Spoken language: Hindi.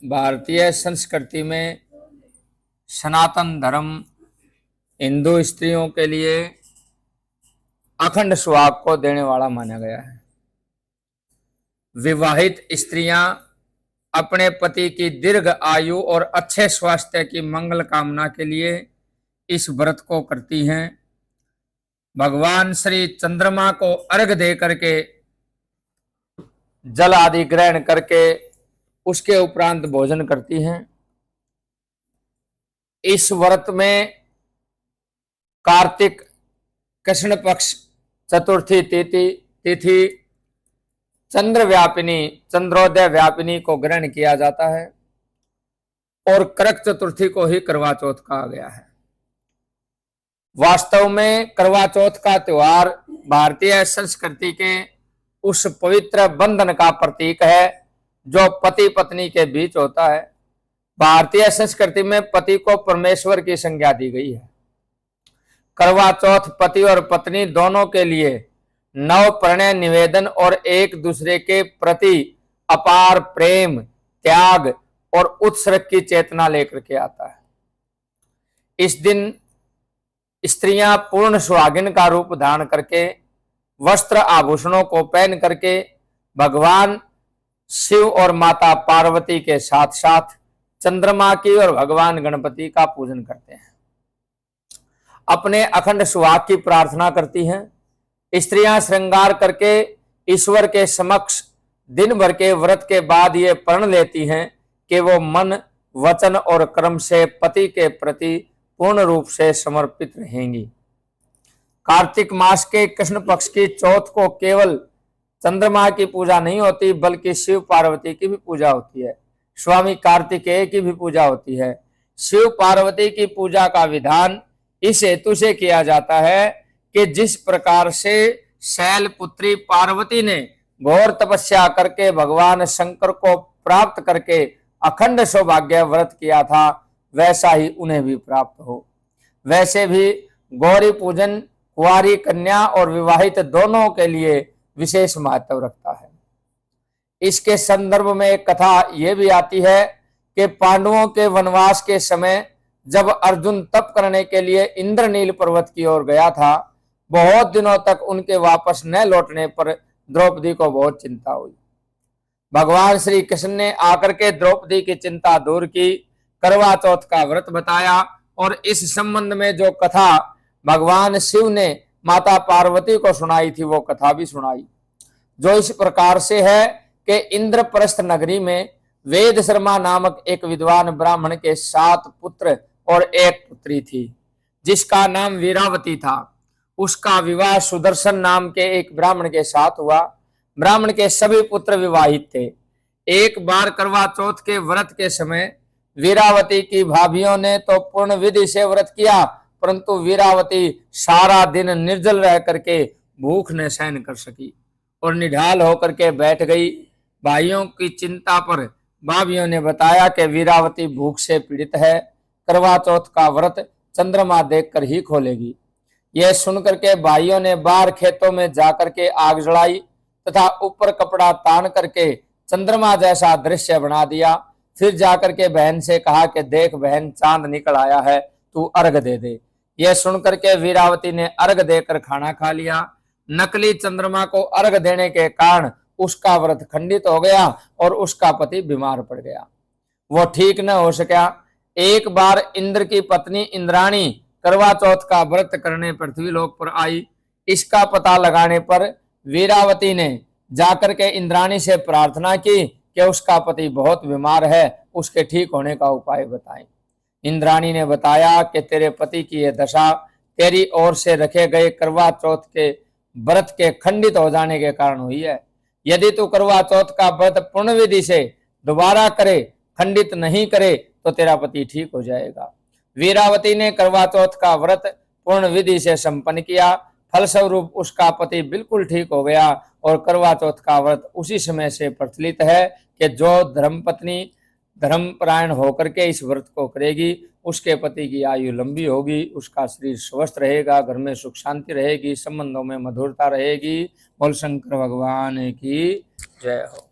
भारतीय संस्कृति में सनातन धर्म हिंदू स्त्रियों के लिए अखंड सुहाग को देने वाला माना गया है। विवाहित स्त्रियां अपने पति की दीर्घ आयु और अच्छे स्वास्थ्य की मंगल कामना के लिए इस व्रत को करती हैं। भगवान श्री चंद्रमा को अर्घ दे करके जल आदि ग्रहण करके उसके उपरांत भोजन करती हैं। इस व्रत में कार्तिक कृष्ण पक्ष चतुर्थी तिथि चंद्र व्यापिनी चंद्रोदय व्यापिनी को ग्रहण किया जाता है और करक चतुर्थी को ही करवा चौथ कहा गया है। वास्तव में करवा चौथ का त्योहार भारतीय संस्कृति के उस पवित्र बंधन का प्रतीक है जो पति पत्नी के बीच होता है। भारतीय संस्कृति में पति को परमेश्वर की संज्ञा दी गई है। करवा चौथ पति और पत्नी दोनों के लिए नव प्रणय निवेदन और एक दूसरे के प्रति अपार प्रेम, त्याग और उत्सर्ग की चेतना लेकर के आता है। इस दिन स्त्रियां पूर्ण सुहागिन का रूप धारण करके वस्त्र आभूषणों को पहन करके भगवान शिव और माता पार्वती के साथ साथ चंद्रमा की और भगवान गणपति का पूजन करते हैं। अपने अखंड सुहाग की प्रार्थना करती हैं। स्त्रियां श्रृंगार करके ईश्वर के समक्ष दिन भर के व्रत के बाद ये प्रण लेती हैं कि वो मन, वचन और कर्म से पति के प्रति पूर्ण रूप से समर्पित रहेंगी। कार्तिक मास के कृष्ण पक्ष की चौथ को केवल चंद्रमा की पूजा नहीं होती बल्कि शिव पार्वती की भी पूजा होती है। स्वामी कार्तिकेय की भी पूजा होती है। शिव पार्वती की पूजा का विधान इस हेतु से किया जाता है कि जिस प्रकार से शैल पुत्री पार्वती ने घोर तपस्या करके भगवान शंकर को प्राप्त करके अखंड सौभाग्य व्रत किया था, वैसा ही उन्हें भी प्राप्त हो। वैसे भी गौरी पूजन कुंवारी कन्या और विवाहित दोनों के लिए विशेष महत्व रखता है। इसके संदर्भ में एक कथा यह भी आती है कि पांडवों के वनवास के समय जब अर्जुन तप करने के लिए इंद्रनील पर्वत की ओर गया था, बहुत दिनों तक उनके वापस न लौटने पर द्रौपदी को बहुत चिंता हुई। भगवान श्री कृष्ण ने आकर के द्रौपदी की चिंता दूर की, करवा चौथ का व्रत बताया और इस संबंध में जो कथा भगवान शिव ने माता पार्वती को सुनाई थी वो कथा भी सुनाई, जो इस प्रकार से है कि इंद्रप्रस्थ नगरी में वेद शर्मा नामक एक विद्वान ब्राह्मण के 7 पुत्र और 1 पुत्री थी जिसका नाम वीरावती था। उसका विवाह सुदर्शन नाम के एक ब्राह्मण के साथ हुआ। ब्राह्मण के सभी पुत्र विवाहित थे। एक बार करवा चौथ के व्रत के समय वीरावती की भाभियों ने तो पूर्ण विधि से व्रत किया, परंतु वीरावती सारा दिन निर्जल रह करके भूख न सहन कर सकी और निढाल होकर के बैठ गई। भाइयों की चिंता पर भाभियों ने बताया कि वीरावती भूख से पीड़ित है, करवा चौथ का व्रत चंद्रमा देखकर ही खोलेगी। यह सुनकर के भाइयों ने बाहर खेतों में जाकर के आग जलाई तथा ऊपर कपड़ा तान करके चंद्रमा जैसा दृश्य बना दिया। फिर जाकर के बहन से कहा कि देख बहन, चांद निकल आया है, तू अर्घ दे दे। यह सुनकर के वीरावती ने अर्घ देकर खाना खा लिया। नकली चंद्रमा को अर्घ देने के कारण उसका व्रत खंडित हो गया और उसका पति बीमार पड़ गया, वो ठीक न हो सका। एक बार इंद्र की पत्नी इंद्राणी करवा चौथ का व्रत करने पृथ्वीलोक पर आई। इसका पता लगाने पर वीरावती ने जाकर के इंद्राणी से प्रार्थना की कि उसका पति बहुत बीमार है, उसके ठीक होने का उपाय बताएं। इंद्राणी ने बताया कि तेरे पति की यह दशा तेरी ओर से रखे गए करवा चौथ के व्रत के खंडित हो जाने के कारण हुई है। यदि तू करवा चौथ का व्रत पूर्ण विधि से दोबारा करे, खंडित नहीं करे, तो तेरा पति ठीक हो जाएगा। वीरावती ने करवा चौथ का व्रत पूर्ण विधि से संपन्न किया। फलस्वरूप उसका पति बिल्कुल ठीक हो गया और करवा चौथ का व्रत उसी समय से प्रचलित है कि जो धर्मपत्नी धर्मपरायण होकर के इस व्रत को करेगी उसके पति की आयु लंबी होगी, उसका शरीर स्वस्थ रहेगा, घर में सुख शांति रहेगी, संबंधों में मधुरता रहेगी। बोल शंकर भगवान की जय हो।